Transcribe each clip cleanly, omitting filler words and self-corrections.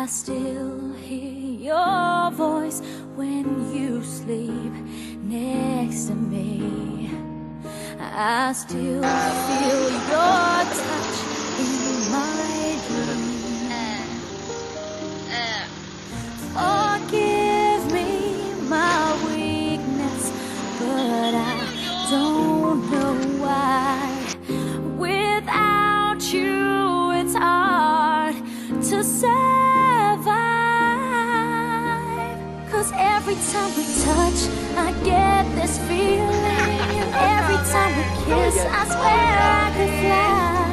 I still hear your voice when you sleep next to me. I still feel your touch in my dreams. Forgive me my weakness, but I don't know why. Without you, it's hard to survive. 'Cause every time we touch, I get this feeling. And every time we kiss, I swear I could fly.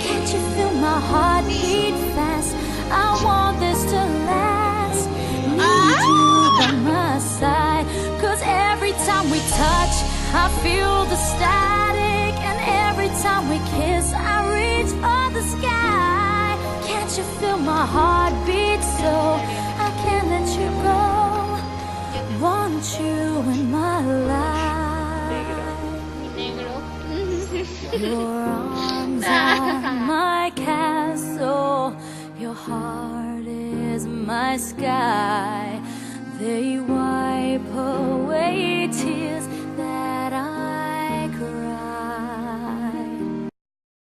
Can't you feel my heart beat fast? I want this to last. Need you by my side. 'Cause every time we touch, I feel the static. And every time we kiss, I reach for the sky. Can't you feel my heart beat so I can't let you go? Want you in my life. Your arms are my castle. Your heart is my sky. They